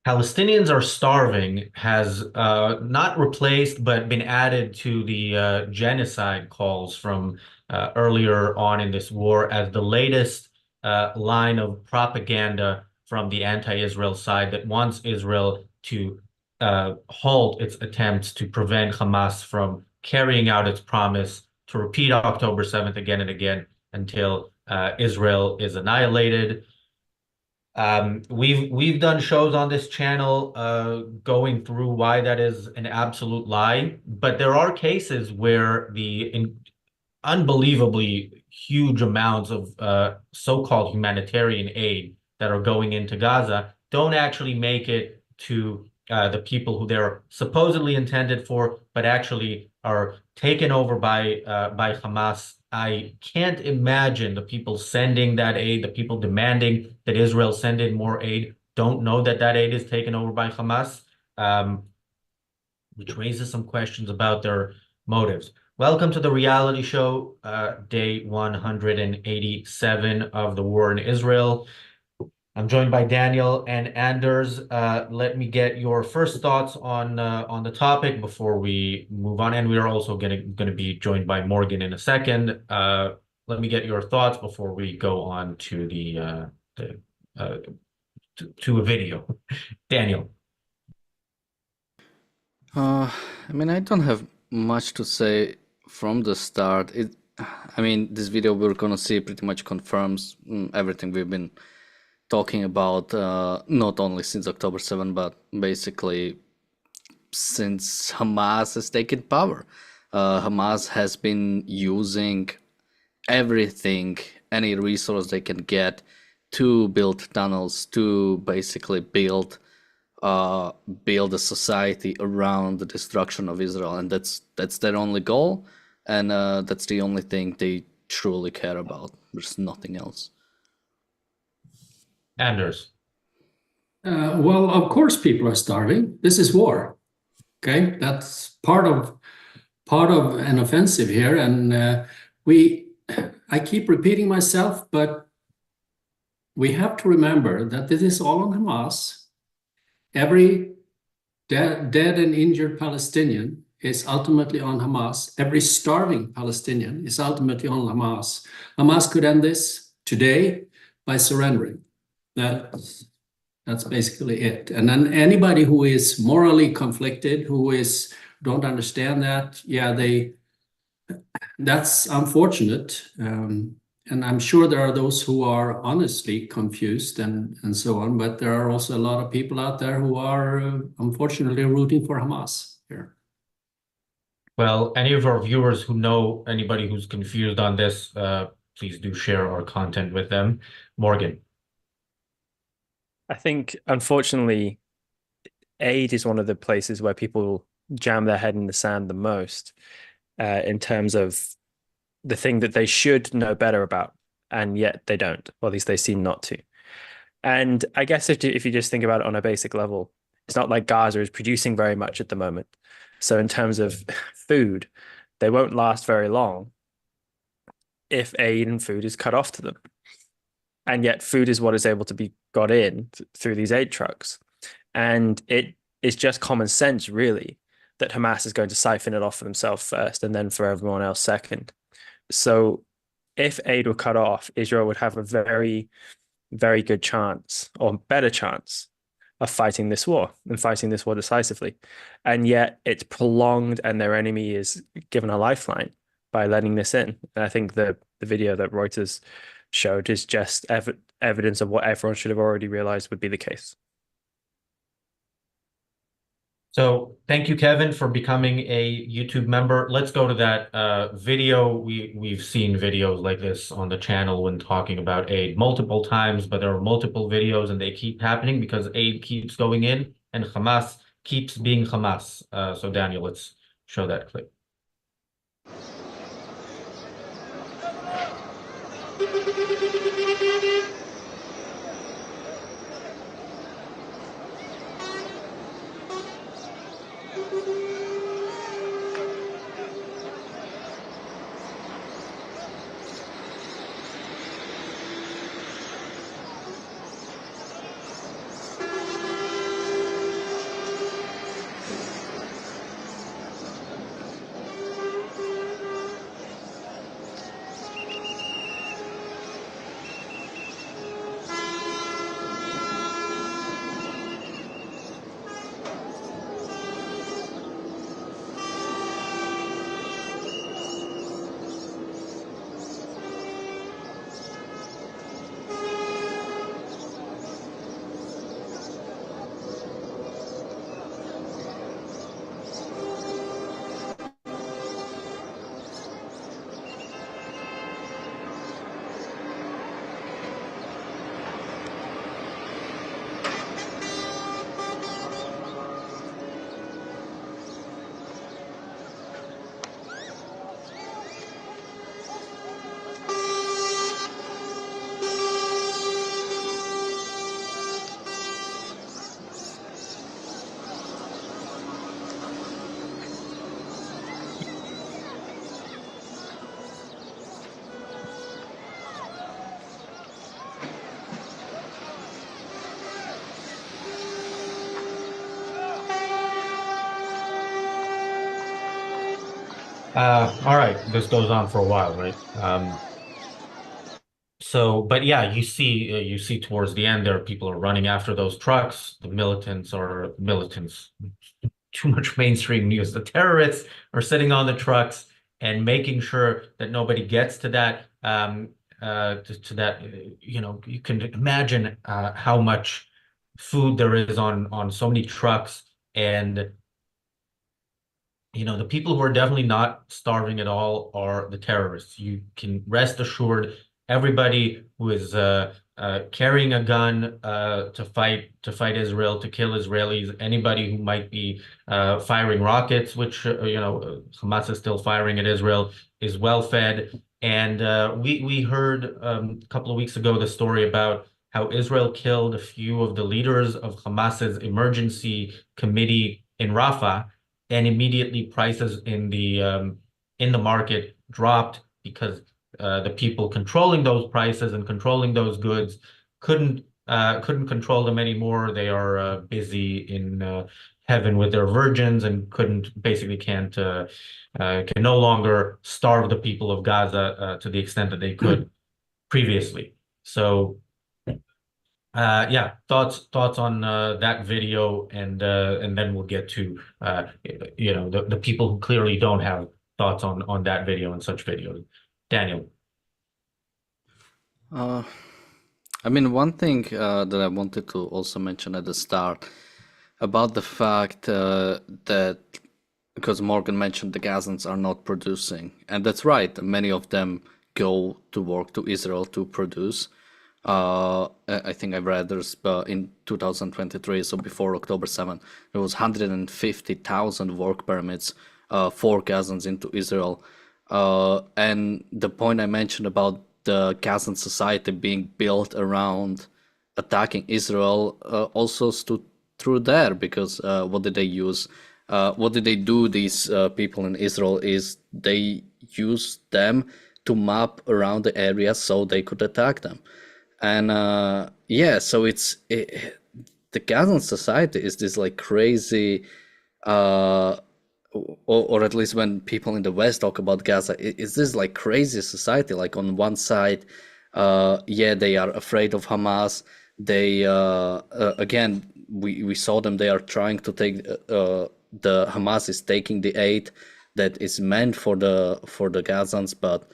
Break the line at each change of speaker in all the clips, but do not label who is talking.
Palestinians are starving has not replaced but been added to the genocide calls from earlier on in this war as the latest line of propaganda from the anti-Israel side that wants Israel to halt its attempts to prevent Hamas from carrying out its promise to repeat October 7th again and again until Israel is annihilated. We've done shows on this channel going through why that is an absolute lie, but there are cases where unbelievably huge amounts of so-called humanitarian aid that are going into Gaza don't actually make it to the people who they're supposedly intended for, but actually are taken over by Hamas. I can't imagine the people sending that aid, the people demanding that Israel send in more aid, don't know that that aid is taken over by Hamas, um, which raises some questions about their motives. Welcome to the reality show, day 187 of the war in Israel. I'm joined by Daniel and Anders. Let me get your first thoughts on the topic before we move on, and we are also gonna be joined by Morgan in a second. Let me get your thoughts before we go on to the uh, to a video. Daniel.
Uh, I mean, I don't have much to say from the start. I mean, this video we're gonna see pretty much confirms everything we've been talking about, not only since October 7, but basically since Hamas has taken power. Hamas has been using everything, any resource they can get to build tunnels, to basically build a society around the destruction of Israel, and that's their only goal, and that's the only thing they truly care about. There's nothing else.
Anders.
Well, of course, people are starving. This is war. Okay, that's part of an offensive here, and we. I keep repeating myself, but we have to remember that this is all on Hamas. Every dead and injured Palestinian is ultimately on Hamas. Every starving Palestinian is ultimately on Hamas. Hamas could end this today by surrendering. That's basically it. And then anybody who is morally conflicted, don't understand that, that's unfortunate. And I'm sure there are those who are honestly confused and so on, but there are also a lot of people out there who are unfortunately rooting for Hamas here.
Well, any of our viewers who know anybody who's confused on this, please do share our content with them. Morgan.
I think, unfortunately, aid is one of the places where people jam their head in the sand the most, in terms of the thing that they should know better about, and yet they don't, or at least they seem not to. And I guess if you just think about it on a basic level, it's not like Gaza is producing very much at the moment. So in terms of food, they won't last very long if aid and food is cut off to them. And yet food is what is able to be got in through these aid trucks. And it is just common sense, really, that Hamas is going to siphon it off for themselves first and then for everyone else second. So if aid were cut off, Israel would have a very, very good chance, or better chance, of fighting this war and fighting this war decisively. And yet it's prolonged, and their enemy is given a lifeline by letting this in. And I think the video that Reuters showed is just evidence of what everyone should have already realized would be the case.
So thank you, Kevin, for becoming a YouTube member. Let's go to that video. We've seen videos like this on the channel when talking about aid multiple times, but there are multiple videos and they keep happening because aid keeps going in and Hamas keeps being Hamas. So Daniel, let's show that clip. All right, this goes on for a while, right? So, but yeah, you see towards the end there, people are running after those trucks. The militants, too much mainstream news. The terrorists are sitting on the trucks and making sure that nobody gets to that to that. You know, you can imagine how much food there is on so many trucks, and you know, the people who are definitely not starving at all are the terrorists. You can rest assured, everybody who is carrying a gun to fight Israel, to kill Israelis, anybody who might be firing rockets, which you know, Hamas is still firing at Israel, is well fed. And we heard a couple of weeks ago the story about how Israel killed a few of the leaders of Hamas's emergency committee in Rafah, and immediately prices in the market dropped because the people controlling those prices and controlling those goods couldn't control them anymore. They are busy in heaven with their virgins and can no longer starve the people of Gaza to the extent that they could previously. So yeah, thoughts on that video, and then we'll get to you know, the people who clearly don't have thoughts on that video and such videos. Daniel.
Uh, I mean, one thing that I wanted to also mention at the start about the fact that, because Morgan mentioned the Gazans are not producing, and that's right, many of them go to work to Israel to produce. I think I read there's in 2023, so before October 7, there was 150,000 work permits for Gazans into Israel. And the point I mentioned about the Gazan society being built around attacking Israel also stood through there, because what did they use? What did they do? These people in Israel is they used them to map around the area so they could attack them. And yeah, so the Gazan society is this like crazy, or at least when people in the West talk about Gaza, it's this like crazy society. Like on one side, yeah, they are afraid of Hamas. They again, we saw them. They are trying to take the Hamas is taking the aid that is meant for the Gazans, but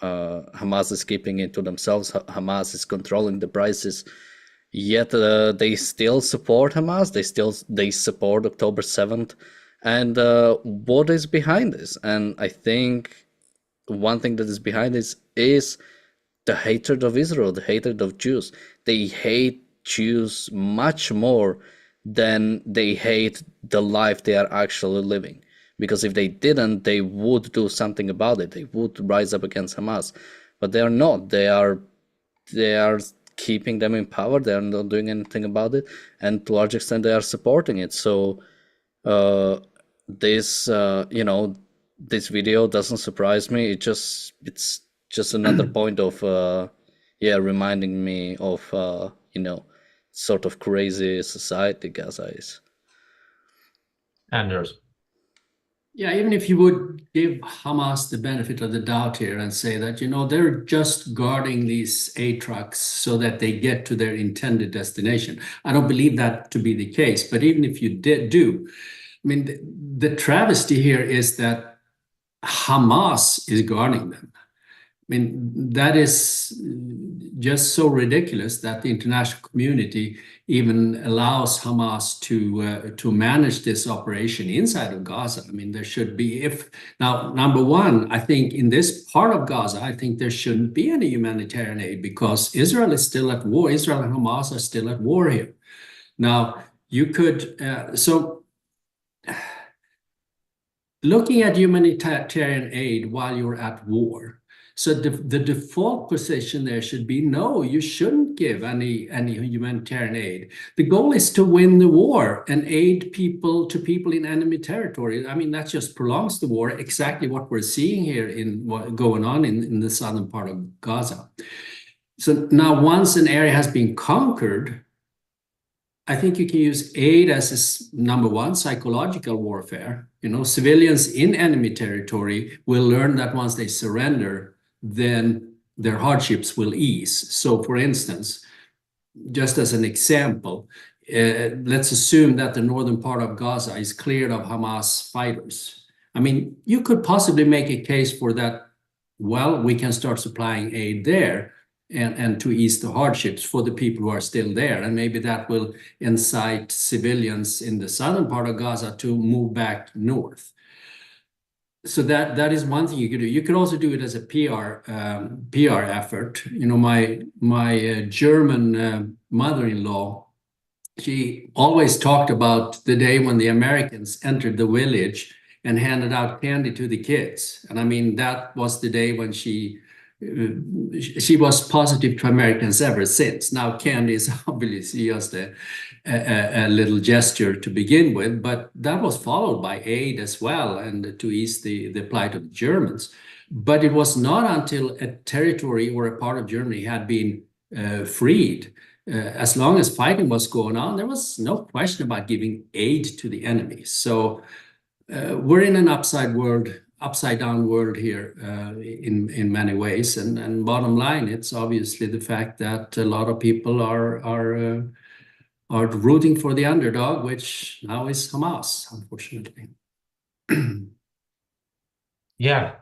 Hamas is keeping it to themselves. Hamas is controlling the prices. Yet they still support Hamas. They support October 7th. And what is behind this? And I think one thing that is behind this is the hatred of Israel, the hatred of Jews. They hate Jews much more than they hate the life they are actually living. Because if they didn't, they would do something about it. They would rise up against Hamas, but they are not. They are keeping them in power. They are not doing anything about it, and to a large extent, they are supporting it. So, this you know, this video doesn't surprise me. It's just another point of yeah, reminding me of you know, sort of crazy society Gaza is.
Anders.
Yeah, even if you would give Hamas the benefit of the doubt here and say that, you know, they're just guarding these aid trucks so that they get to their intended destination. I don't believe that to be the case. But even if you do, I mean, the travesty here is that Hamas is guarding them. I mean, that is just so ridiculous that the international community even allows Hamas to manage this operation inside of Gaza. I mean, there should be, now, number one, I think in this part of Gaza, I think there shouldn't be any humanitarian aid because Israel is still at war. Israel and Hamas are still at war here. Now, you could, so looking at humanitarian aid while you're at war, so the default position there should be, no, you shouldn't give any humanitarian aid. The goal is to win the war and aid people in enemy territory. I mean, that just prolongs the war, exactly what we're seeing here in what going on in the southern part of Gaza. So now once an area has been conquered, I think you can use aid as number one, psychological warfare. Civilians in enemy territory will learn that once they surrender, then their hardships will ease. So, for instance, just as an example, let's assume that the northern part of Gaza is cleared of Hamas fighters. I mean, you could possibly make a case for that. Well, we can start supplying aid there and to ease the hardships for the people who are still there. And maybe that will incite civilians in the southern part of Gaza to move back north. So that is one thing you could do. You could also do it as a PR effort. My German mother-in-law, she always talked about the day when the Americans entered the village and handed out candy to the kids. And I mean, that was the day when she was positive to Americans ever since. Now, candy is obviously just a little gesture to begin with, but that was followed by aid as well, and to ease the plight of the Germans. But it was not until a territory or a part of Germany had been freed. As long as fighting was going on, there was no question about giving aid to the enemy. So we're in an upside down world here in many ways. And bottom line, it's obviously the fact that a lot of people are rooting for the underdog, which now is Hamas, unfortunately.
Yeah.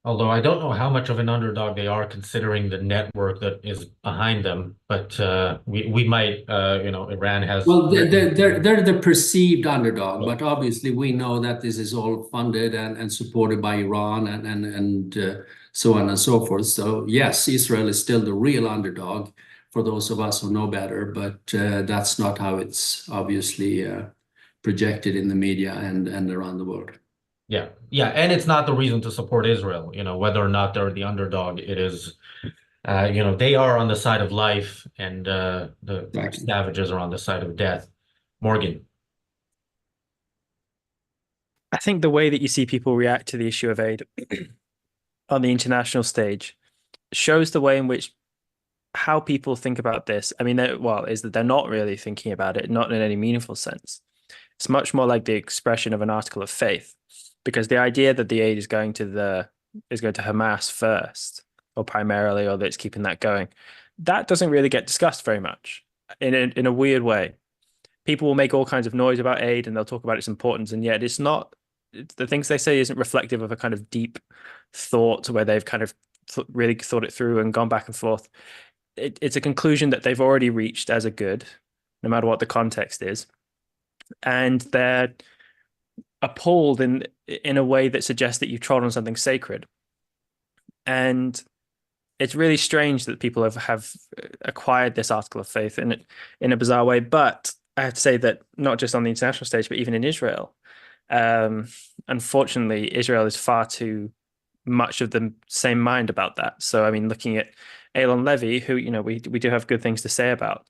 Although I don't know how much of an underdog they are considering the network that is behind them, but we might, Iran has.
Well, they're the perceived underdog, but obviously we know that this is all funded and supported by Iran and so on and so forth. So yes, Israel is still the real underdog for those of us who know better, but that's not how it's obviously projected in the media and around the world.
Yeah, and it's not the reason to support Israel. Whether or not they're the underdog, it is. They are on the side of life, and the savages are on the side of death. Morgan.
I think the way that you see people react to the issue of aid on the international stage shows the way in which how people think about this. I mean, is that they're not really thinking about it, not in any meaningful sense. It's much more like the expression of an article of faith, because the idea that the aid is going to Hamas first, or primarily, or that it's keeping that going, that doesn't really get discussed very much in a weird way. People will make all kinds of noise about aid and they'll talk about its importance, and yet the things they say isn't reflective of a kind of deep thought where they've kind of really thought it through and gone back and forth. It's a conclusion that they've already reached as a good, no matter what the context is, and they're appalled in a way that suggests that you've trod on something sacred. And it's really strange that people have acquired this article of faith in a bizarre way. But I have to say that not just on the international stage, but even in Israel, unfortunately, Israel is far too much of the same mind about that. So, I mean, looking at Ayn Levy, who, we do have good things to say about,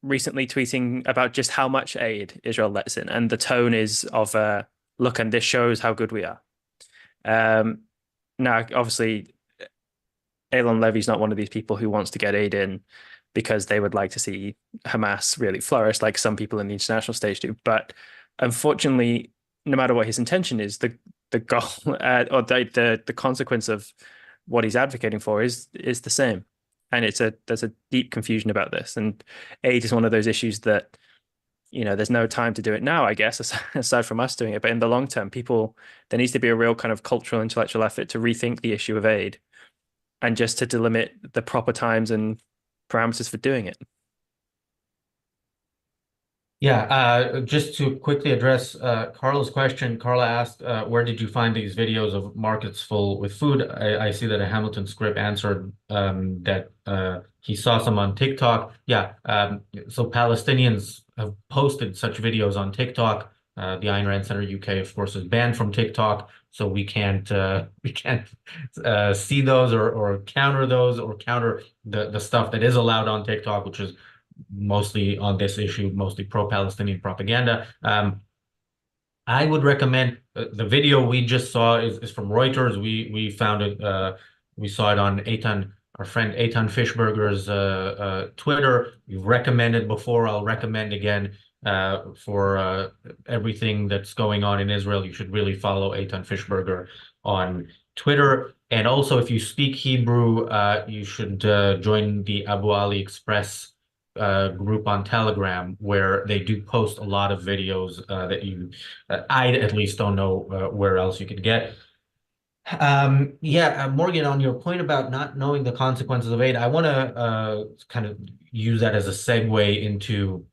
recently tweeting about just how much aid Israel lets in, and the tone is of look, and this shows how good we are. Now, obviously, Ayn Levy's not one of these people who wants to get aid in because they would like to see Hamas really flourish, like some people in the international stage do. But unfortunately, no matter what his intention is, the goal or the consequence of what he's advocating for is the same. And there's a deep confusion about this. And aid is one of those issues that, there's no time to do it now, I guess, aside from us doing it. But in the long term, there needs to be a real kind of cultural, intellectual effort to rethink the issue of aid and just to delimit the proper times and parameters for doing it.
Yeah, just to quickly address Carla's question. Carla asked, where did you find these videos of markets full with food? I see that a Hamilton script answered that he saw some on TikTok. Yeah, so Palestinians have posted such videos on TikTok. The Ayn Rand Center UK, of course, is banned from TikTok, so we can't see those or counter those or counter the stuff that is allowed on TikTok, which is mostly on this issue, mostly pro-Palestinian propaganda. I would recommend the video we just saw is from Reuters. We found it. We saw it on Eitan our friend Eitan Fishberger's Twitter. We've recommended before. I'll recommend again for everything that's going on in Israel. You should really follow Eitan Fishberger on Twitter. And also, if you speak Hebrew, you should join the Abu Ali Express group on Telegram, where they do post a lot of videos that I at least don't know where else you could get. Morgan, on your point about not knowing the consequences of aid, I want to kind of use that as a segue into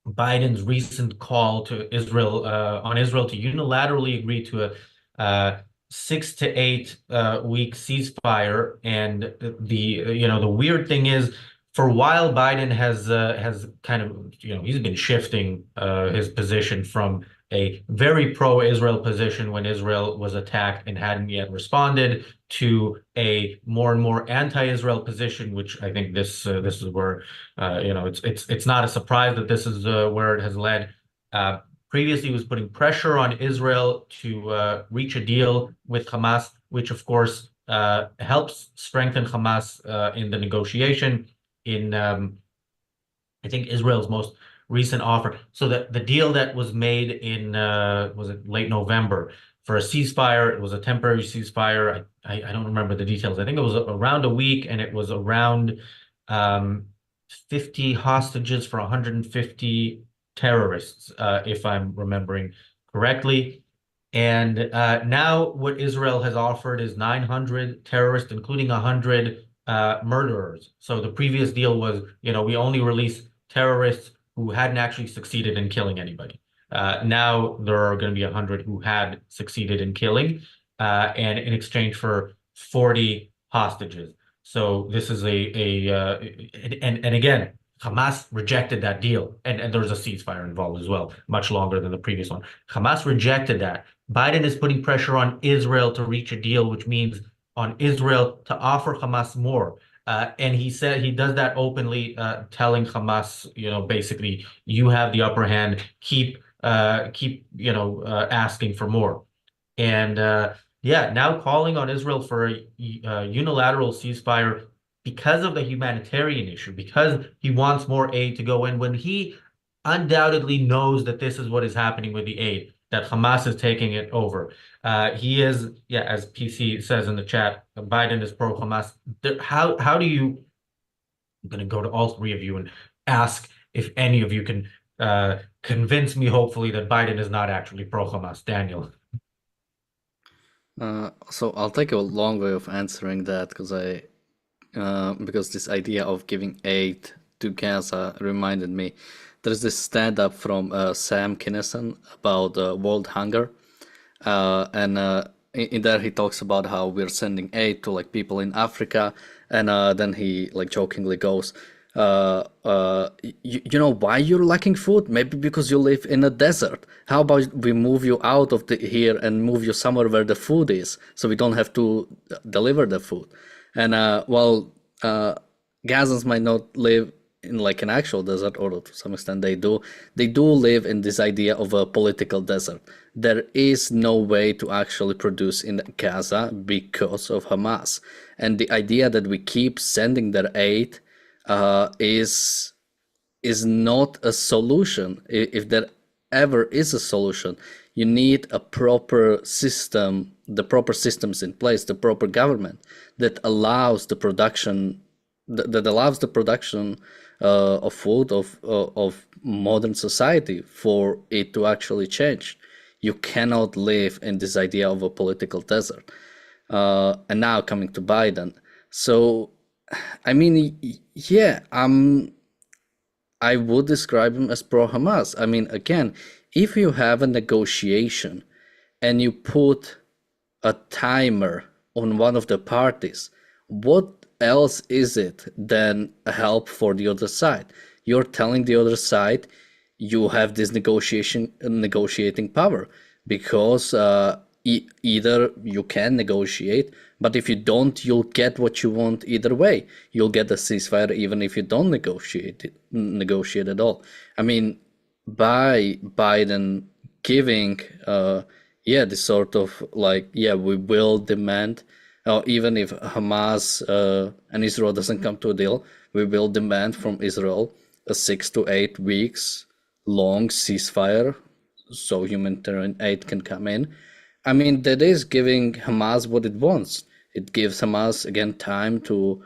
Biden's recent call to Israel on Israel to unilaterally agree to a 6 to 8 week ceasefire. And the weird thing is, for a while, Biden has kind of he's been shifting his position from a very pro-Israel position when Israel was attacked and hadn't yet responded to a more and more anti-Israel position, which I think this is where it's not a surprise that this is where it has led. Previously, he was putting pressure on Israel to reach a deal with Hamas, which of course helps strengthen Hamas in the negotiation. In I think Israel's most recent offer. So the deal that was made in was it late November for a ceasefire? It was a temporary ceasefire. I don't remember the details. I think it was around a week, and it was around 50 hostages for 150 terrorists, if I'm remembering correctly. And now what Israel has offered is 900 terrorists, including 100 murderers. So the previous deal was, we only release terrorists who hadn't actually succeeded in killing anybody. Now there are going to be 100 who had succeeded in killing, and in exchange for 40 hostages. So this is and again, Hamas rejected that deal, and there was a ceasefire involved as well, much longer than the previous one. Hamas rejected that. Biden is putting pressure on Israel to reach a deal, which means on Israel to offer Hamas more. And he said he does that openly, telling Hamas, basically, you have the upper hand. Keep asking for more. And now calling on Israel for a unilateral ceasefire because of the humanitarian issue, because he wants more aid to go in, when he undoubtedly knows that this is what is happening with the aid, that Hamas is taking it over. He is, as PC says in the chat, Biden is pro-Hamas. How do you, I'm going to go to all three of you and ask if any of you can convince me, hopefully, that Biden is not actually pro-Hamas. Daniel.
So I'll take a long way of answering that, because this idea of giving aid to Gaza reminded me. There's this stand-up from Sam Kinison about world hunger, and in there he talks about how we're sending aid to people in Africa, and then he jokingly goes, you know why you're lacking food? Maybe because you live in a desert. How about we move you out of here and move you somewhere where the food is, so we don't have to deliver the food. And while Gazans might not live in an actual desert, or to some extent they do live in this idea of a political desert. There is no way to actually produce in Gaza because of Hamas. And the idea that we keep sending their aid is not a solution. If there ever is a solution, you need a proper system, the proper systems in place, the proper government that allows the production of food of modern society for it to actually change. You cannot live in this idea of a political desert. And now coming to Biden, so I mean, I would describe him as pro-Hamas. I mean, again, if you have a negotiation and you put a timer on one of the parties, what else is it than a help for the other side? You're telling the other side you have this negotiating power, because either you can negotiate, but if you don't, you'll get what you want either way. You'll get a ceasefire even if you don't negotiate at all. I mean, by Biden giving this sort of we will demand or even if Hamas and Israel doesn't come to a deal, we will demand from Israel a 6 to 8 weeks long ceasefire so humanitarian aid can come in. I mean, that is giving Hamas what it wants. It gives Hamas again time to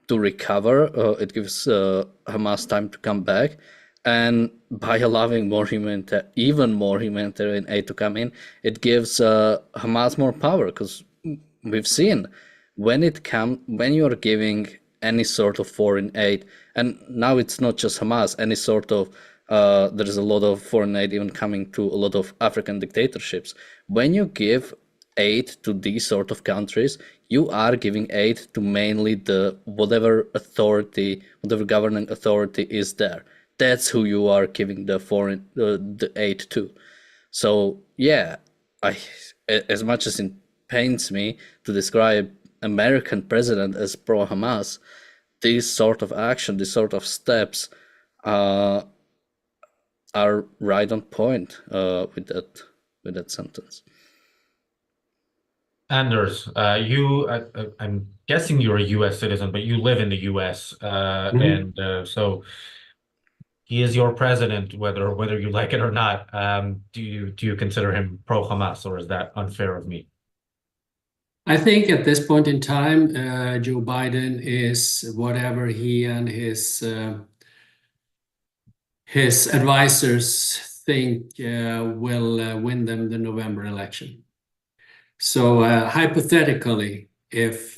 recover. It gives Hamas time to come back, and by allowing even more humanitarian aid to come in, it gives Hamas more power, because we've seen when you're giving any sort of foreign aid, and now it's not just Hamas, any sort of there is a lot of foreign aid even coming to a lot of African dictatorships. When you give aid to these sort of countries, you are giving aid to mainly the whatever governing authority is there. That's who you are giving the aid to. So yeah, as much as it pains me to describe American president as pro-Hamas, these sort of action, these sort of steps are right on point with that sentence.
Anders, I'm guessing you're a U.S. citizen, but you live in the U.S. And so he is your president, whether you like it or not. Do you consider him pro-Hamas, or is that unfair of me?
I think at this point in time, Joe Biden is whatever he and his advisors think will win them the November election. So hypothetically, if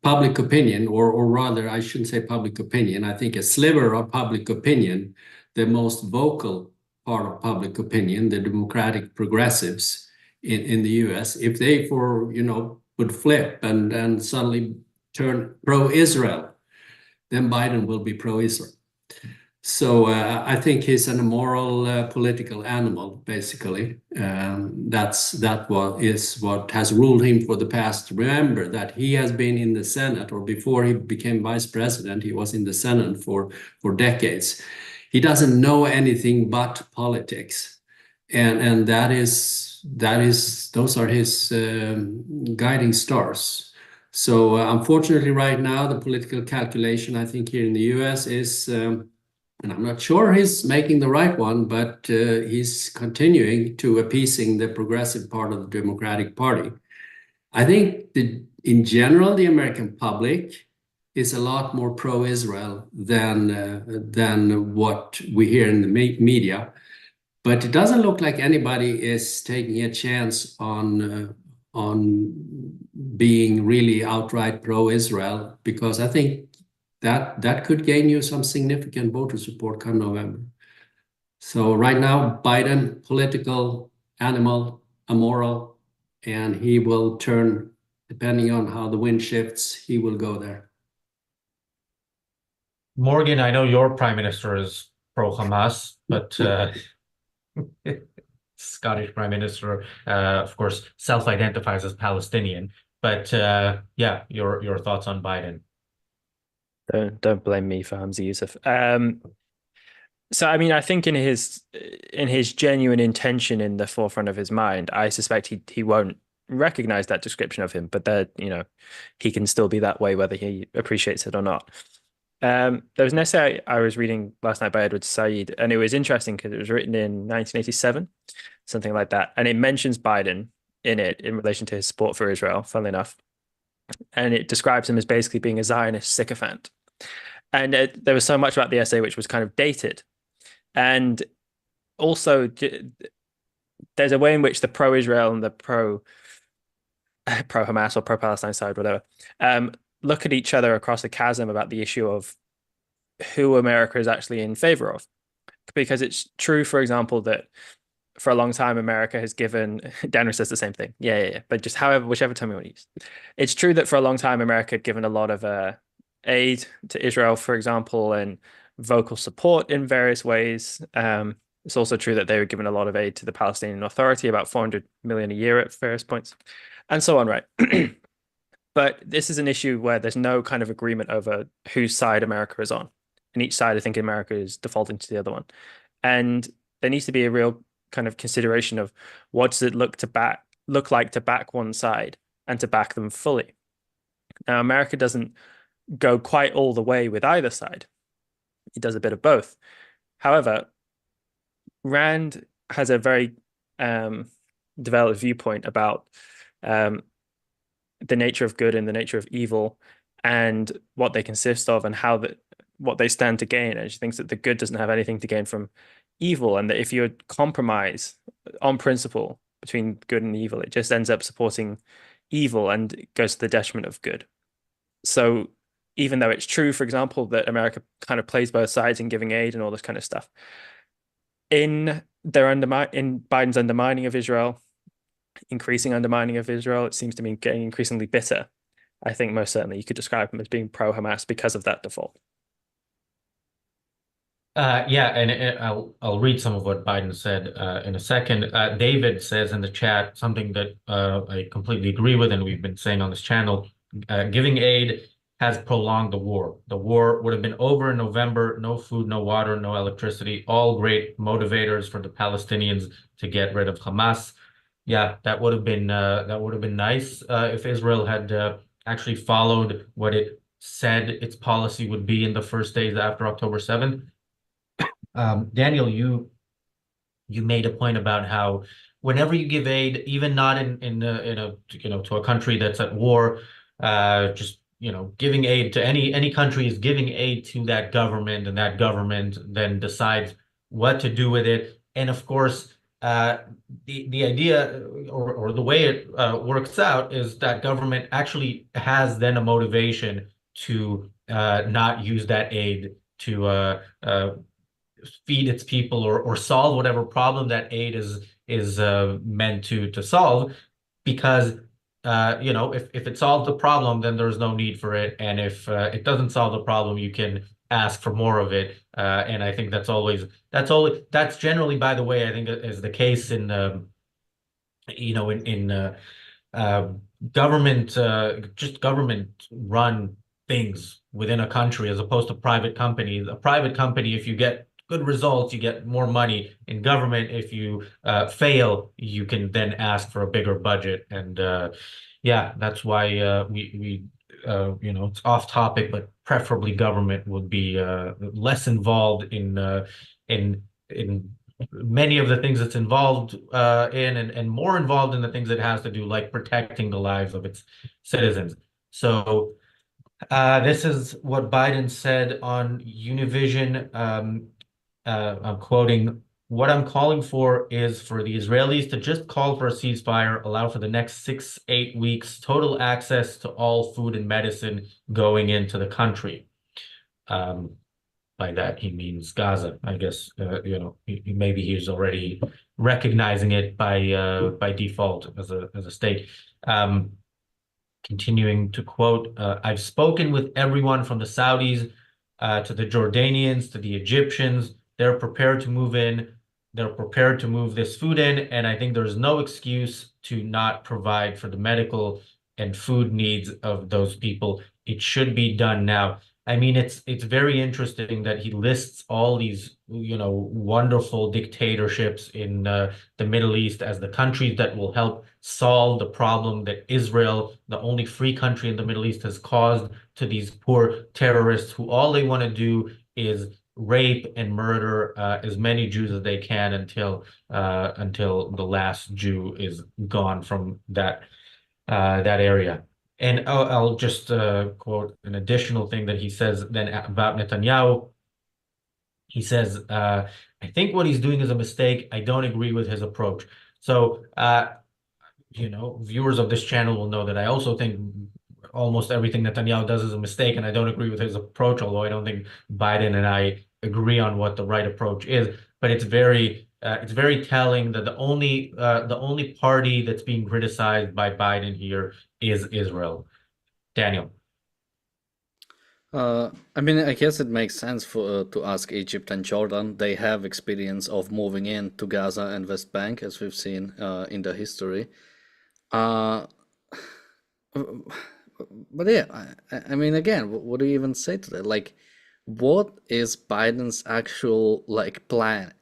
public opinion, or rather, I shouldn't say public opinion, I think a sliver of public opinion, the most vocal part of public opinion, the Democratic progressives in the US, if they would flip and suddenly turn pro-Israel, then Biden will be pro-Israel. So I think he's an immoral political animal, basically. What has ruled him for the past. Remember that he has been in the Senate, or before he became vice president, he was in the Senate for decades. He doesn't know anything but politics, and those are his guiding stars. So unfortunately, right now, the political calculation, I think, here in the US is. And I'm not sure he's making the right one, but he's continuing to appeasing the progressive part of the Democratic Party. I think in general, the American public is a lot more pro-Israel than what we hear in the media. But it doesn't look like anybody is taking a chance on being really outright pro-Israel, because I think that could gain you some significant voter support come November. So right now, Biden, political animal, immoral, and he will turn, depending on how the wind shifts, he will go there.
Morgan, I know your prime minister is pro-Hamas, but Scottish prime minister, of course, self-identifies as Palestinian. But yeah, your thoughts on Biden?
Don't blame me for Hamza Yusuf. So I mean, I think in his genuine intention in the forefront of his mind, I suspect he won't recognize that description of him, but that he can still be that way whether he appreciates it or not. There was an essay I was reading last night by Edward Said, and it was interesting because it was written in 1987, something like that, and it mentions Biden in it in relation to his support for Israel, funnily enough, and it describes him as basically being a Zionist sycophant. And there was so much about the essay which was kind of dated. And also, there's a way in which the pro-Israel and the pro-Hamas or pro-Palestine side, whatever, look at each other across the chasm about the issue of who America is actually in favor of. Because it's true, for example, that for a long time, America has given, Daniel says the same thing. Yeah. But just whichever term you want to use. It's true that for a long time, America had given a lot of aid to Israel, for example, and vocal support in various ways. It's also true that they were given a lot of aid to the Palestinian Authority, about 400 million a year at various points, and so on, right? But this is an issue where there's no kind of agreement over whose side America is on. And each side, I think America is defaulting to the other one. And there needs to be a real kind of consideration of what does it look like to back one side and to back them fully. Now, America doesn't go quite all the way with either side. It does a bit of both. However, Rand has a very developed viewpoint about the nature of good and the nature of evil and what they consist of and what they stand to gain. And she thinks that the good doesn't have anything to gain from evil, and that if you compromise on principle between good and evil, it just ends up supporting evil and goes to the detriment of good. So even though it's true, for example, that America kind of plays both sides in giving aid and all this kind of stuff, in Biden's undermining of Israel, increasing undermining of Israel, it seems to be getting increasingly bitter. I think most certainly you could describe him as being pro-Hamas because of that default.
Yeah, and I'll read some of what Biden said in a second. David says in the chat something that I completely agree with, and we've been saying on this channel. Giving aid has prolonged the war. The war would have been over in November. No food, no water, no electricity. All great motivators for the Palestinians to get rid of Hamas. Yeah, that would have been nice if Israel had actually followed what it said its policy would be in the first days after October 7th. Daniel, you made a point about how whenever you give aid, even not in a to a country that's at war, just giving aid to any country is giving aid to that government, and that government then decides what to do with it. And of course, the idea or the way it works out is that government actually has then a motivation to not use that aid to feed its people or solve whatever problem that aid is meant to solve, because if it solves the problem, then there's no need for it, and if it doesn't solve the problem, you can ask for more of it. And I think that's generally, by the way, I think is the case in government, just government run things within a country as opposed to private companies. A private company, if you get good results, you get more money. In government, if you fail, you can then ask for a bigger budget. And yeah, that's why it's off topic, but preferably government would be less involved in many of the things it's involved in, and more involved in the things it has to do, like protecting the lives of its citizens. So this is what Biden said on Univision. I'm quoting, "What I'm calling for is for the Israelis to just call for a ceasefire, allow for the next 6-8 weeks total access to all food and medicine going into the country." By that he means Gaza, I guess. Maybe he's already recognizing it by default as a state. Continuing to quote, "I've spoken with everyone from the Saudis to the Jordanians to the Egyptians. They're prepared to move in. They're prepared to move this food in, and I think there's no excuse to not provide for the medical and food needs of those people. It should be done now." I mean, it's very interesting that he lists all these, wonderful dictatorships in the Middle East as the countries that will help solve the problem that Israel, the only free country in the Middle East, has caused to these poor terrorists who all they want to do is rape and murder as many Jews as they can until the last Jew is gone from that area. And I'll just quote an additional thing that he says then about Netanyahu. He says, "I think what he's doing is a mistake. I don't agree with his approach." So, viewers of this channel will know that I also think almost everything Netanyahu does is a mistake, and I don't agree with his approach, although I don't think Biden and I agree on what the right approach is. But it's very telling that the only party that's being criticized by Biden here is Israel. Daniel.
I mean, I guess it makes sense to ask Egypt and Jordan. They have experience of moving in to Gaza and West Bank, as we've seen in the history. But yeah, I mean, again, what do you even say to that? Like, what is Biden's actual plan?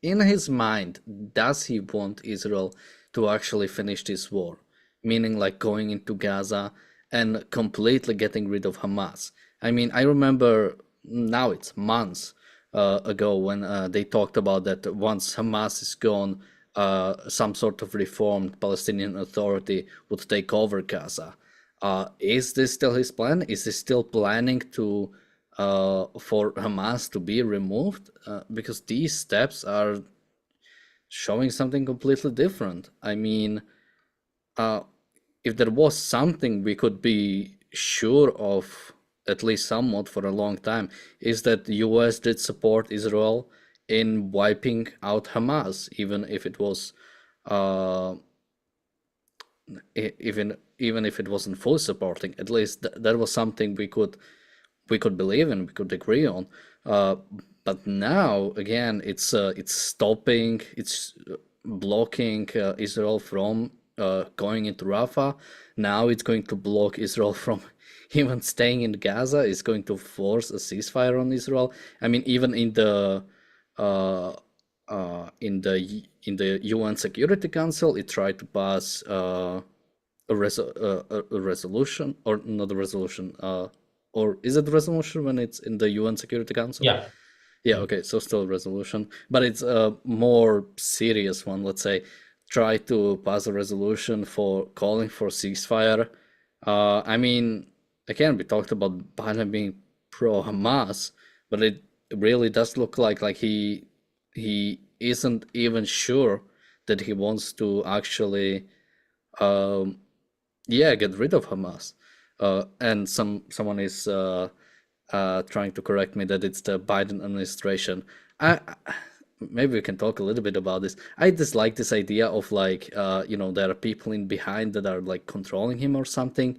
In his mind, does he want Israel to actually finish this war? meaning like going into Gaza and completely getting rid of Hamas. I mean, I remember now it's months ago when they talked about that once Hamas is gone, some sort of reformed Palestinian Authority would take over Gaza. Is this still his plan? Is he still planning to for Hamas to be removed? Because these steps are showing something completely different. I mean, if there was something we could be sure of, at least somewhat for a long time, is that the US did support Israel in wiping out Hamas, even if it was even if it wasn't fully supporting. At least that was something we could believe in, we could agree on. But now again, it's stopping, it's blocking Israel from going into Rafah. Now it's going to block Israel from even staying in Gaza. It's going to force a ceasefire on Israel. I mean, even in the UN Security Council, it tried to pass a resolution, or not a resolution. Or is it a resolution when it's in the UN Security Council?
Yeah.
Yeah, okay, so still a resolution, but it's a more serious one, let's say. Try to pass a resolution for calling for ceasefire. I mean, again, we talked about Biden being pro-Hamas, but it really does look like he isn't even sure that he wants to actually get rid of Hamas. And someone is trying to correct me that it's the Biden administration. Maybe we can talk a little bit about this. I dislike this idea of like, there are people in behind that are like controlling him or something.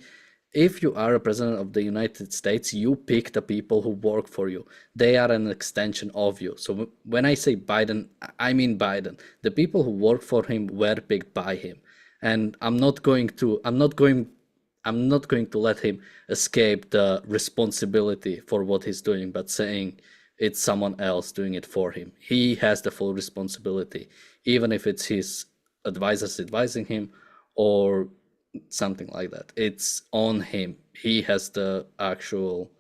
If you are a president of the United States, you pick the people who work for you. They are an extension of you. So when I say Biden, I mean Biden. The people who work for him were picked by him. And I'm not going to let him escape the responsibility for what he's doing, but saying it's someone else doing it for him. He has the full responsibility, even if it's his advisors advising him or something like that. It's on him. He has the actual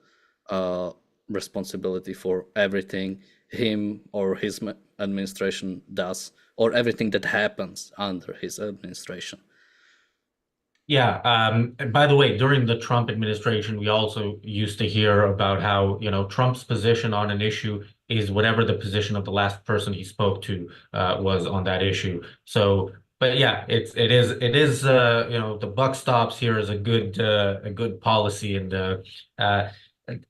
responsibility for everything him or his administration does, or everything that happens under his administration.
Yeah. And by the way, during the Trump administration, we also used to hear about how, Trump's position on an issue is whatever the position of the last person he spoke to was on that issue. So, but yeah, it is the buck stops here is a good policy, and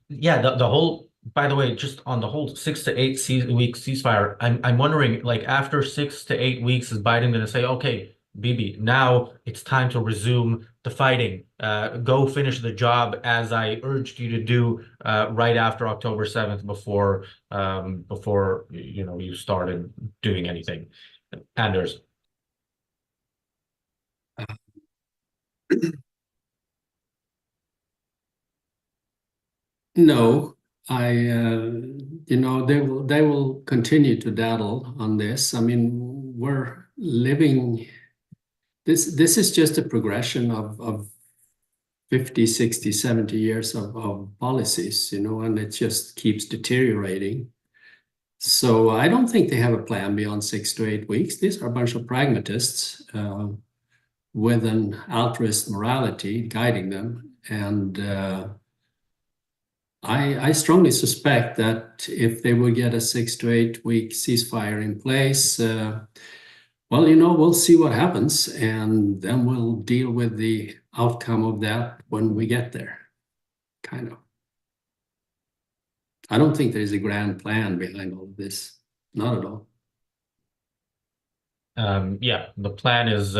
yeah, the whole. By the way, just on the whole 6 to 8 week ceasefire, I'm wondering, like, after 6 to 8 weeks, is Biden going to say, okay, Bibi, now it's time to resume the fighting. Go finish the job as I urged you to do right after October 7th, before you started doing anything. Anders.
No, they will continue to daddle on this. I mean, we're living. This is just a progression of 50, 60, 70 years of policies, and it just keeps deteriorating. So I don't think they have a plan beyond 6 to 8 weeks. These are a bunch of pragmatists with an altruist morality guiding them. And I strongly suspect that if they will get a 6 to 8 week ceasefire in place, we'll see what happens, and then we'll deal with the outcome of that when we get there, kind of. I don't think there's a grand plan behind all of this. Not at all.
Yeah, the plan is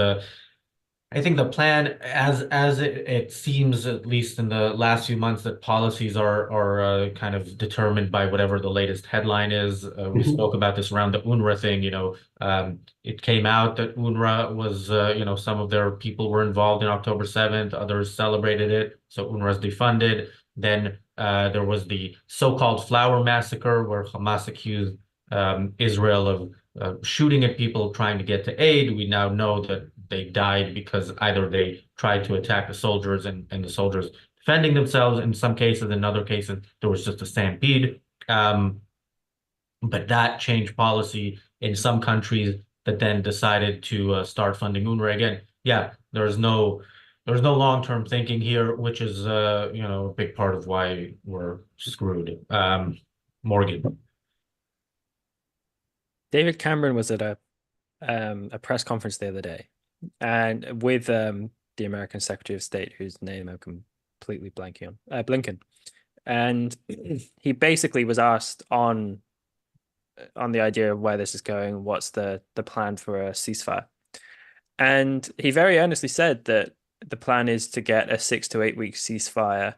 I think the plan, as it seems, at least in the last few months, that policies are kind of determined by whatever the latest headline is. We spoke about this around the UNRWA thing. It came out that UNRWA was, some of their people were involved in October 7th. Others celebrated it, so UNRWA's defunded. Then there was the so-called Flower Massacre, where Hamas accused Israel of shooting at people trying to get to aid. We now know that they died because either they tried to attack the soldiers and the soldiers defending themselves in some cases. In other cases, there was just a stampede. But that changed policy in some countries that then decided to start funding UNRWA again. Yeah, there's no long-term thinking here, which is a big part of why we're screwed. Morgan.
David Cameron was at a press conference the other day, and with the American Secretary of State, whose name I'm completely blanking on, Blinken, and he basically was asked on the idea of where this is going, what's the plan for a ceasefire, and he very earnestly said that the plan is to get a 6 to 8 week ceasefire,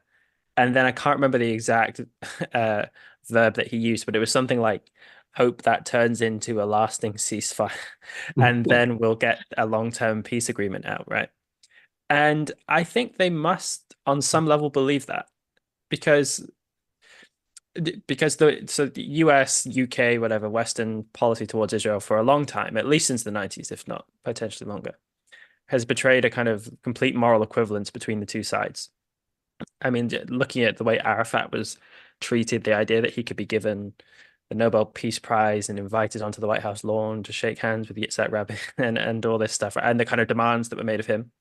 and then I can't remember the exact verb that he used, but it was something like hope that turns into a lasting ceasefire, and then we'll get a long-term peace agreement out, right? And I think they must, on some level, believe that, because the US, UK, whatever, Western policy towards Israel for a long time, at least since the 90s, if not potentially longer, has betrayed a kind of complete moral equivalence between the two sides. I mean, looking at the way Arafat was treated, the idea that he could be given the Nobel Peace Prize and invited onto the White House lawn to shake hands with Yitzhak Rabin and all this stuff, and the kind of demands that were made of him,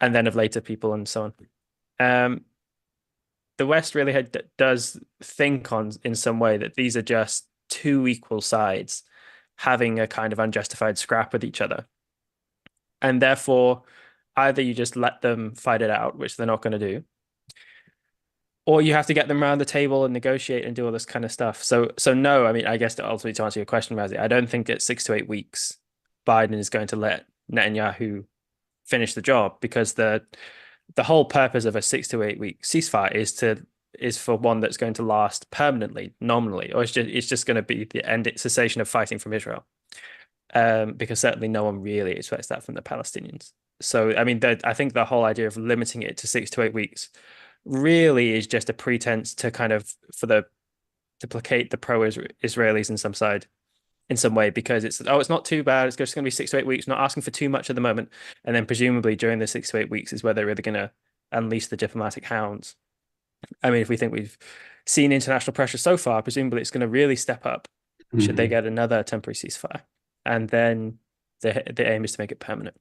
and then of later people and so on. The West really does think in some way that these are just two equal sides having a kind of unjustified scrap with each other. And therefore, either you just let them fight it out, which they're not going to do, or you have to get them around the table and negotiate and do all this kind of stuff. So no, I mean, I guess ultimately to answer your question, Razi, I don't think at 6 to 8 weeks, Biden is going to let Netanyahu finish the job, because the whole purpose of a 6 to 8 week ceasefire is for one that's going to last permanently, nominally, or it's just going to be the end cessation of fighting from Israel. Because certainly no one really expects that from the Palestinians. So I mean, I think the whole idea of limiting it to 6 to 8 weeks really is just a pretense to kind of to placate the pro-Israelis in some way, because it's not too bad, it's just going to be 6 to 8 weeks, not asking for too much at the moment, and then presumably during the 6 to 8 weeks is where they're really going to unleash the diplomatic hounds. I mean, if we think we've seen international pressure so far, presumably it's going to really step up should they get another temporary ceasefire, and then the aim is to make it permanent.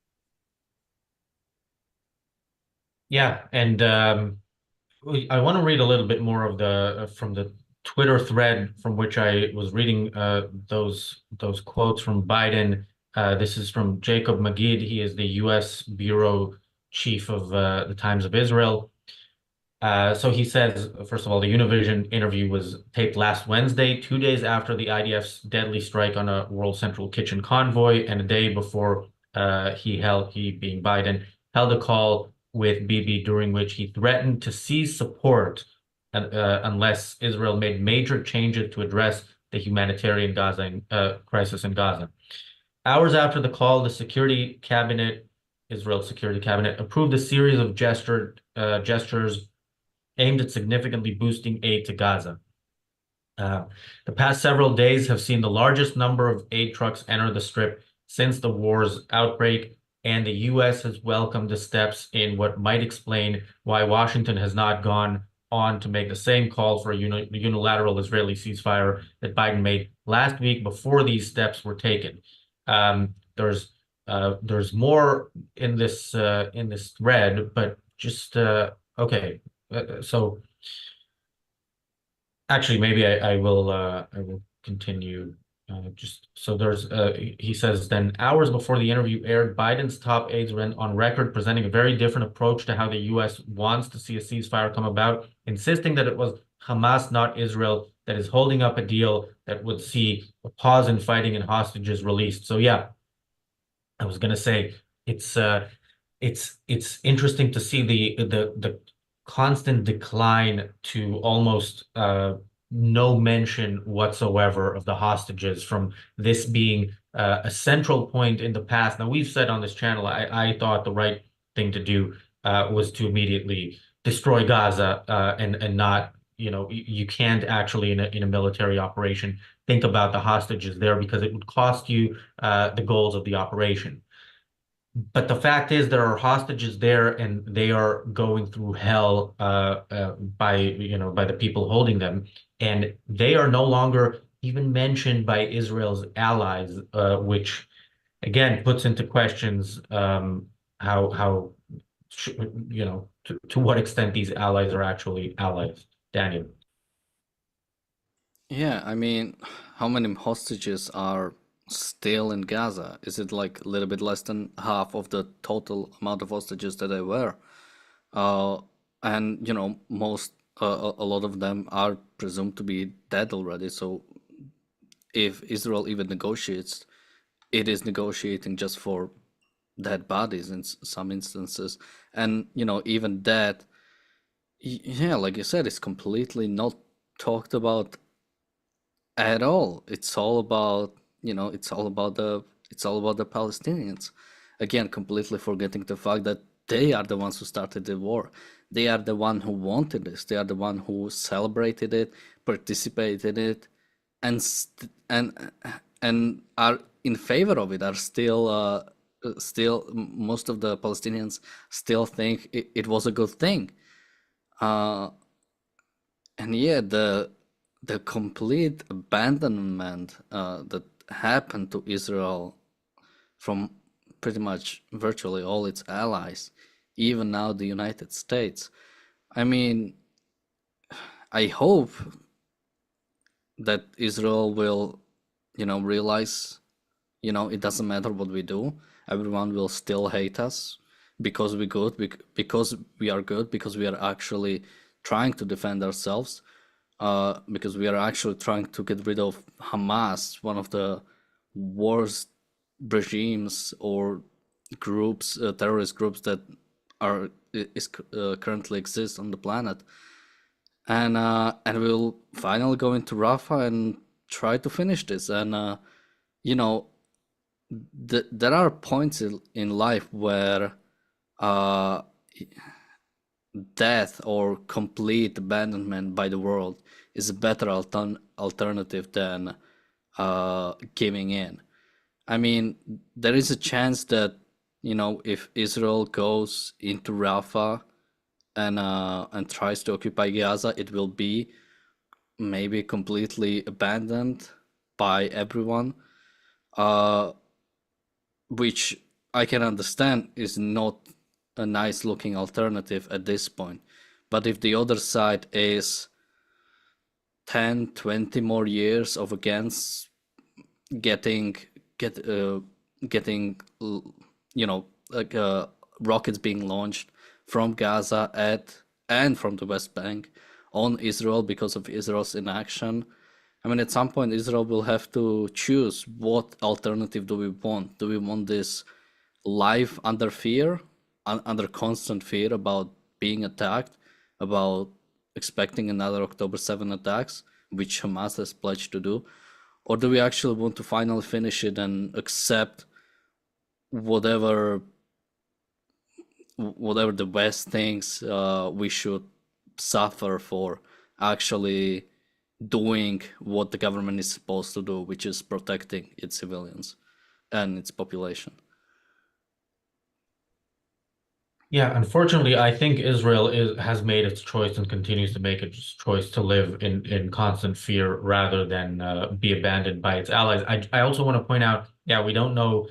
Yeah, and I want to read a little bit more of from the Twitter thread from which I was reading those quotes from Biden. This is from Jacob Magid. He is the U.S. bureau chief of the Times of Israel. So he says, first of all, the Univision interview was taped last Wednesday, 2 days after the IDF's deadly strike on a World Central Kitchen convoy, and a day before he being Biden, held a call with Bibi during which he threatened to cease support unless Israel made major changes to address the humanitarian crisis in Gaza. Hours after the call, the Israel Security Cabinet approved a series of gestures aimed at significantly boosting aid to Gaza. The past several days have seen the largest number of aid trucks enter the Strip since the war's outbreak, and the U.S. has welcomed the steps in what might explain why Washington has not gone on to make the same call for a unilateral Israeli ceasefire that Biden made last week before these steps were taken. There's more in this thread, but just okay. So actually, maybe I will continue. Just so he says, then hours before the interview aired, Biden's top aides went on record presenting a very different approach to how the U.S. wants to see a ceasefire come about, insisting that it was Hamas, not Israel, that is holding up a deal that would see a pause in fighting and hostages released. So yeah, I was gonna say it's interesting to see the constant decline to almost no mention whatsoever of the hostages, from this being a central point in the past. Now, we've said on this channel, I thought the right thing to do was to immediately destroy Gaza and not, you can't actually in a military operation think about the hostages there, because it would cost you the goals of the operation. But the fact is there are hostages there and they are going through hell by by the people holding them. And they are no longer even mentioned by Israel's allies, which again puts into questions how to what extent these allies are actually allies. Daniel.
Yeah, I mean, how many hostages are still in Gaza? Is it like a little bit less than half of the total amount of hostages that there were? Uh, and most a lot of them are presumed to be dead already. So if Israel even negotiates, it is negotiating just for dead bodies in some instances, and even that, yeah, like you said, it's completely not talked about at all. It's all about the Palestinians. Again, completely forgetting the fact that they are the ones who started the war. They are the one who wanted this. They are the one who celebrated it, participated in it, and are in favor of it. Are still most of the Palestinians still think it was a good thing. And yeah, the complete abandonment that happened to Israel from pretty much virtually all its allies, even now the United States. I mean, I hope that Israel will, realize, it doesn't matter what we do. Everyone will still hate us because we're good, because we are good, because we are actually trying to defend ourselves. Because we are actually trying to get rid of Hamas, one of the worst regimes or groups, terrorist groups that currently exist on the planet, and we'll finally go into Rafah and try to finish this. And there are points in life where death or complete abandonment by the world is a better alternative than giving in. I mean, there is a chance that if Israel goes into Rafah and tries to occupy Gaza, it will be maybe completely abandoned by everyone, which I can understand is not a nice looking alternative at this point. But if the other side is 10, 20 more years of against getting rockets being launched from Gaza and from the West Bank on Israel because of Israel's inaction, I mean, at some point Israel will have to choose what alternative do we want. Do we want this life under fear, under constant fear about being attacked, about expecting another October 7 attacks, which Hamas has pledged to do? Or do we actually want to finally finish it and accept whatever the West thinks we should suffer for actually doing what the government is supposed to do, which is protecting its civilians and its population?
Yeah, unfortunately, I think Israel has made its choice and continues to make its choice to live in constant fear rather than be abandoned by its allies. I also want to point out, yeah, we don't know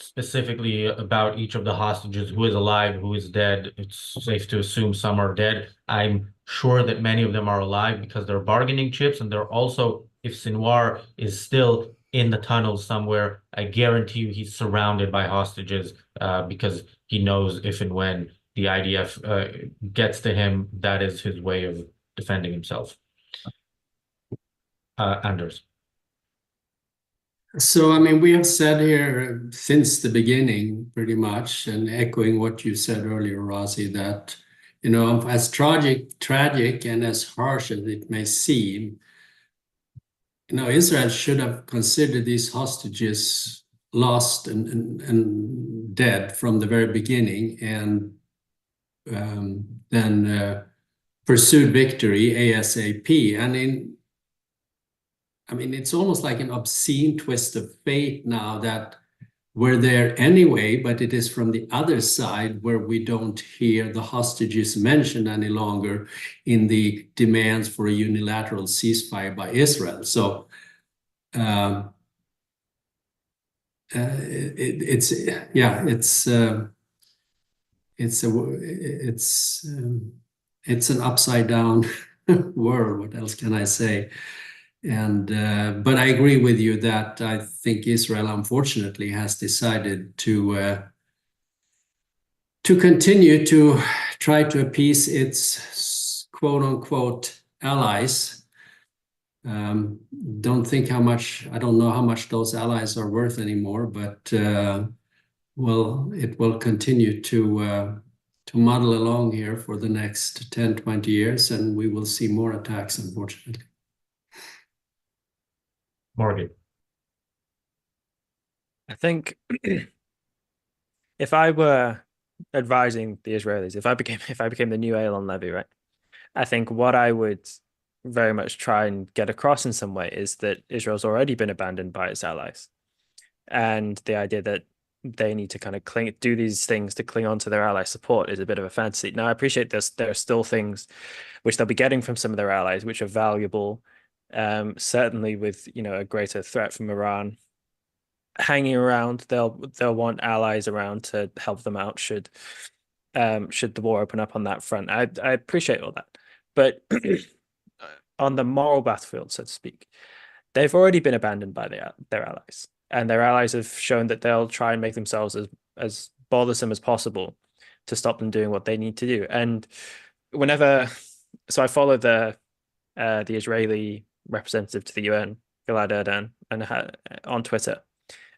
specifically about each of the hostages, who is alive, who is dead. It's safe to assume some are dead. I'm sure that many of them are alive because they're bargaining chips, and they're also, if Sinwar is still in the tunnels somewhere, I guarantee you he's surrounded by hostages because he knows if and when the IDF gets to him, that is his way of defending himself. Anders.
So, I mean, we have said here since the beginning, pretty much, and echoing what you said earlier, Razi, that, as tragic and as harsh as it may seem, Israel should have considered these hostages lost and dead from the very beginning, and then pursued victory ASAP. And I mean, it's almost like an obscene twist of fate now that we're there anyway, but it is from the other side where we don't hear the hostages mentioned any longer in the demands for a unilateral ceasefire by Israel. So it's an upside down world. What else can I say? And but I agree with you that I think Israel, unfortunately, has decided to continue to try to appease its quote unquote allies. Don't know how much those allies are worth anymore, but well, it will continue to muddle along here for the next 10, 20 years, and we will see more attacks, unfortunately.
Morgan.
I think if I were advising the Israelis, if I became the new Eilon Levy, right? I think what I would very much try and get across in some way is that Israel's already been abandoned by its allies. And the idea that they need to kind of do these things to cling on to their ally support is a bit of a fantasy. Now, I appreciate this. There are still things which they'll be getting from some of their allies, which are valuable. Certainly with, a greater threat from Iran hanging around, they'll want allies around to help them out should the war open up on that front. I appreciate all that. But on the moral battlefield, so to speak, they've already been abandoned by their allies. And their allies have shown that they'll try and make themselves as bothersome as possible to stop them doing what they need to do. And so I follow the Israeli representative to the UN, Gilad Erdan, and on Twitter,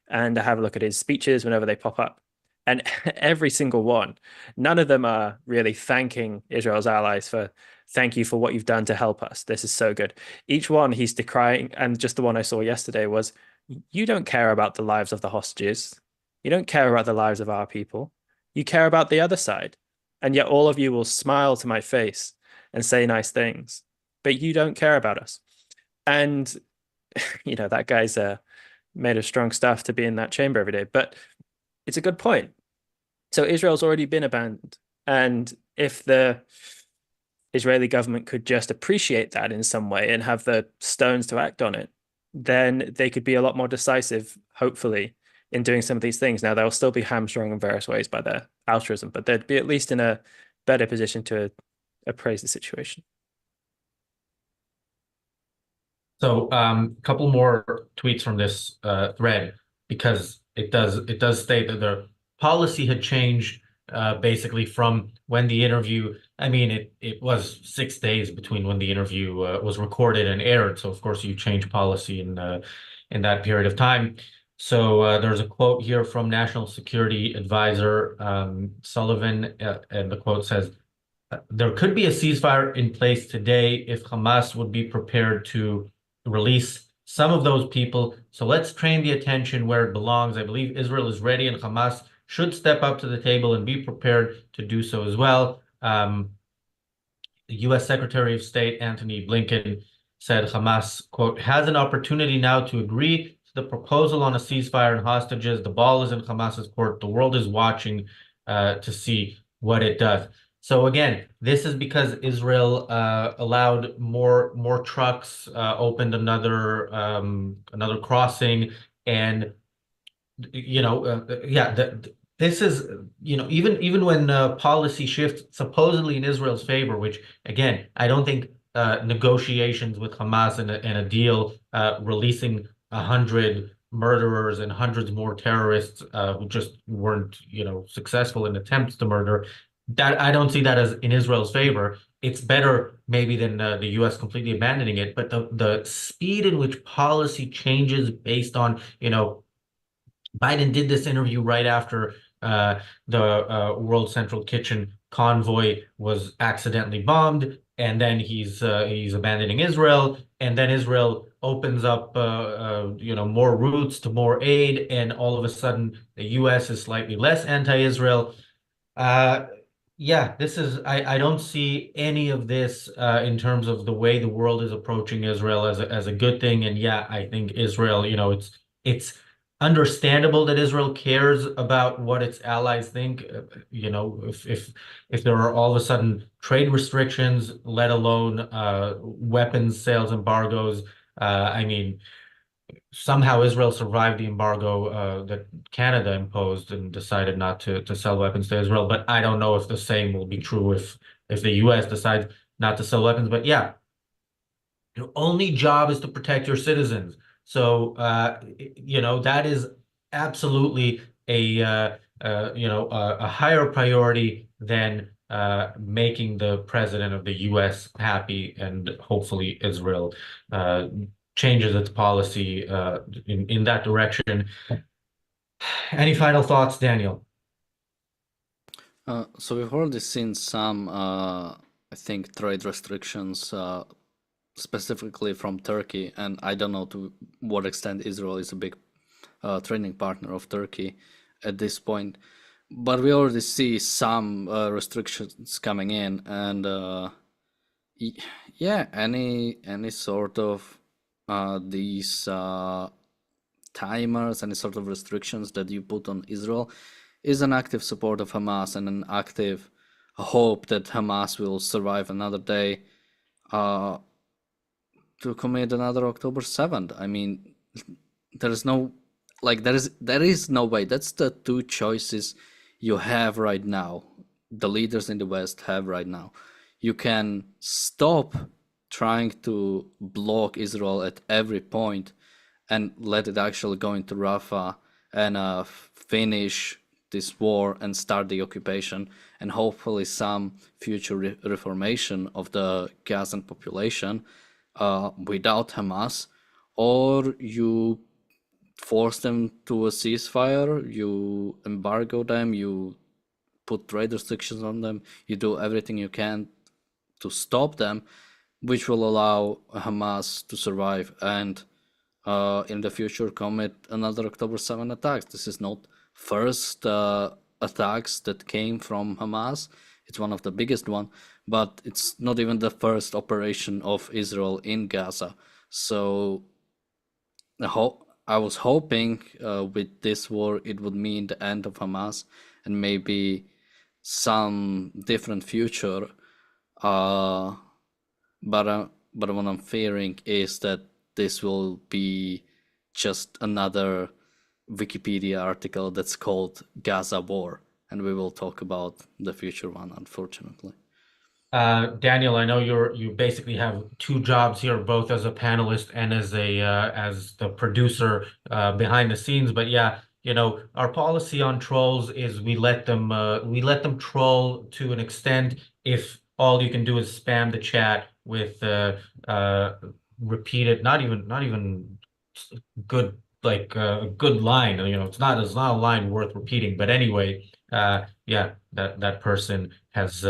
and I have a look at his speeches whenever they pop up. And every single one, none of them are really thanking Israel's allies for thank you for what you've done to help us. This is so good. Each one he's decrying, and just the one I saw yesterday was, you don't care about the lives of the hostages. You don't care about the lives of our people. You care about the other side. And yet all of you will smile to my face and say nice things, but you don't care about us. And, that guy's made of strong stuff to be in that chamber every day, but it's a good point. So Israel's already been abandoned. And if the Israeli government could just appreciate that in some way and have the stones to act on it, then they could be a lot more decisive, hopefully, in doing some of these things. Now, they'll still be hamstrung in various ways by their altruism, but they'd be at least in a better position to appraise the situation.
So a couple more tweets from this thread, because it does state that the policy had changed basically from when the interview, it was 6 days between when the interview was recorded and aired. So of course you change policy in that period of time. So there's a quote here from National Security Advisor Sullivan, and the quote says, "There could be a ceasefire in place today if Hamas would be prepared to release some of those people. So let's train the attention where it belongs. I believe Israel is ready, and Hamas should step up to the table and be prepared to do so as well." The U.S. Secretary of State Antony Blinken said Hamas, quote, "has an opportunity now to agree to the proposal on a ceasefire and hostages. The ball is in Hamas's court. The world is watching to see what it does." So again, this is because Israel allowed more trucks, opened another crossing, and this is even when policy shifts supposedly in Israel's favor, which again I don't think negotiations with Hamas and a deal releasing 100 murderers and hundreds more terrorists who just weren't successful in attempts to murder, that I don't see that as in Israel's favor. It's better maybe than the U.S. completely abandoning it, but the speed in which policy changes based on Biden did this interview right after the World Central Kitchen convoy was accidentally bombed, and then he's abandoning Israel, and then Israel opens up more routes to more aid, and all of a sudden the U.S. is slightly less anti-Israel. This is I don't see any of this in terms of the way the world is approaching Israel as a good thing, and I think Israel, it's understandable that Israel cares about what its allies think. If there are all of a sudden trade restrictions, let alone weapons sales embargoes. I mean, somehow Israel survived the embargo that Canada imposed and decided not to sell weapons to Israel. But I don't know if the same will be true if the U.S. decides not to sell weapons. But yeah, your only job is to protect your citizens. So, that is absolutely a higher priority than making the president of the U.S. happy, and hopefully Israel changes its policy in that direction. Any final thoughts, Daniel?
So we've already seen some, I think, trade restrictions specifically from Turkey, and I don't know to what extent Israel is a big trading partner of Turkey at this point, but we already see some restrictions coming in, and yeah, any sort of these timers, any sort of restrictions that you put on Israel is an active support of Hamas and an active hope that Hamas will survive another day to commit another October 7th. I mean, there is no no way. That's the two choices you have right now. The leaders in the West have right now. You can stop trying to block Israel at every point and let it actually go into Rafah and finish this war and start the occupation and hopefully some future reformation of the Gazan population without Hamas, or you force them to a ceasefire, you embargo them, you put trade restrictions on them, you do everything you can to stop them, which will allow Hamas to survive and in the future commit another October 7 attacks. This is not first attacks that came from Hamas. It's one of the biggest one, but it's not even the first operation of Israel in Gaza. So I was hoping with this war it would mean the end of Hamas and maybe some different future. But what I'm fearing is that this will be just another Wikipedia article that's called Gaza War, and we will talk about the future one, unfortunately.
Daniel, I know you basically have two jobs here, both as a panelist and as the producer behind the scenes. But yeah, our policy on trolls is we let them troll to an extent. If all you can do is spam the chat with repeated, not even good, like a good line. It's not a line worth repeating. But anyway, yeah, that person has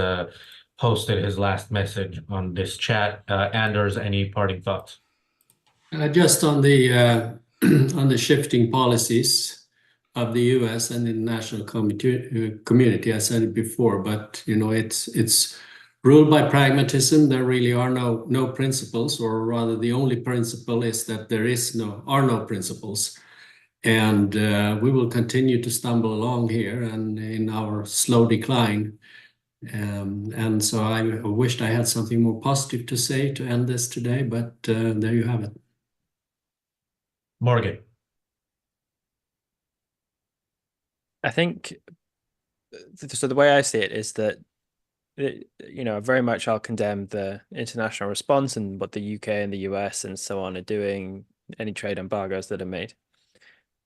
posted his last message on this chat. Anders, any parting thoughts?
Just on the on the shifting policies of the U.S. and the international community, I said it before, but it's ruled by pragmatism. There really are no principles, or rather, the only principle is that there are no principles, and we will continue to stumble along here and in our slow decline. And so I wished I had something more positive to say to end this today, but there you have it.
Morgan.
I think so. The way I see it is that very much I'll condemn the international response and what the UK and the US and so on are doing, any trade embargoes that are made.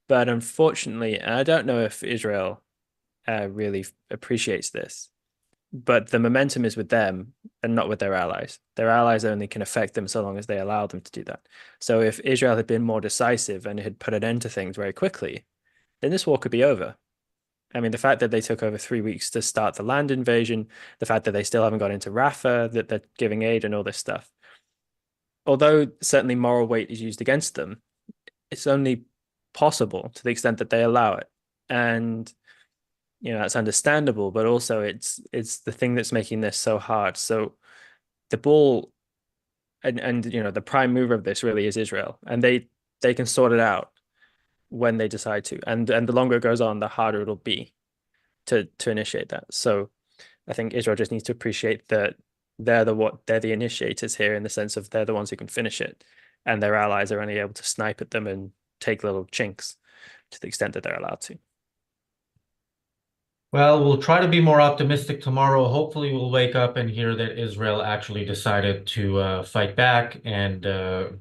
But unfortunately, and I don't know if Israel really appreciates this, but the momentum is with them and not with their allies. Their allies only can affect them so long as they allow them to do that. So if Israel had been more decisive and had put an end to things very quickly, then this war could be over. I mean, the fact that they took over 3 weeks to start the land invasion, the fact that they still haven't got into Rafah, that they're giving aid and all this stuff. Although certainly moral weight is used against them, it's only possible to the extent that they allow it. And that's understandable, but also it's the thing that's making this so hard. So the ball and the prime mover of this really is Israel, and they can sort it out when they decide to, and the longer it goes on, the harder it'll be to initiate that. So I think Israel just needs to appreciate that they're the initiators here, in the sense of they're the ones who can finish it, and their allies are only able to snipe at them and take little chinks to the extent that they're allowed to.
Well, we'll try to be more optimistic tomorrow. Hopefully, we'll wake up and hear that Israel actually decided to fight back and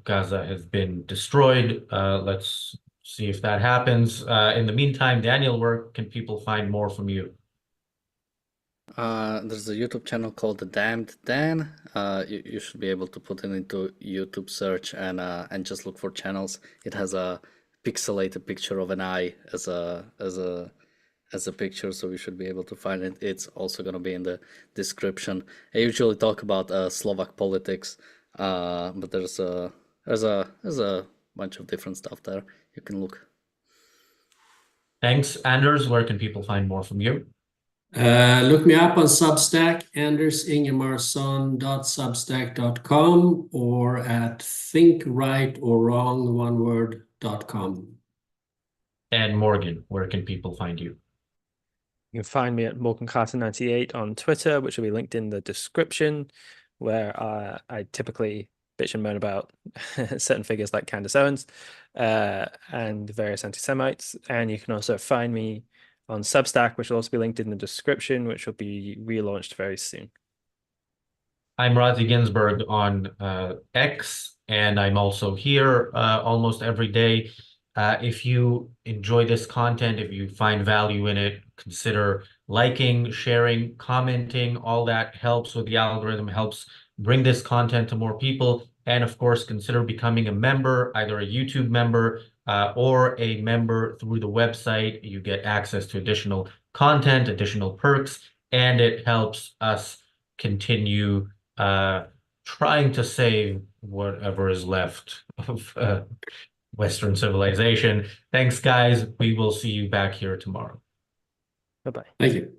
Gaza has been destroyed. Let's see if that happens. In the meantime, Daniel, where can people find more from you?
There's a YouTube channel called The Damned Dan. You should be able to put it into YouTube search and just look for channels. It has a pixelated picture of an eye as a picture, so you should be able to find it. It's also going to be in the description. I usually talk about Slovak politics, but there's a bunch of different stuff there. You can look.
Thanks. Anders, where can people find more from you?
Look me up on Substack, andersingemarsson.substack.com, or at thinkrightOrWrong.com.
And Morgan, where can people find you?
You can find me at MorganCarter98 on Twitter, which will be linked in the description, where I typically bitch and moan about certain figures like Candace Owens and various anti-Semites. And you can also find me on Substack, which will also be linked in the description, which will be relaunched very soon.
I'm Razi Ginzberg on X, and I'm also here almost every day. If you enjoy this content, if you find value in it, consider liking, sharing, commenting. All that helps with the algorithm, helps bring this content to more people. And of course, consider becoming a member, either a YouTube member or a member through the website. You get access to additional content, additional perks, and it helps us continue trying to save whatever is left of Western civilization. Thanks, guys. We will see you back here tomorrow.
Bye-bye.
Thank you.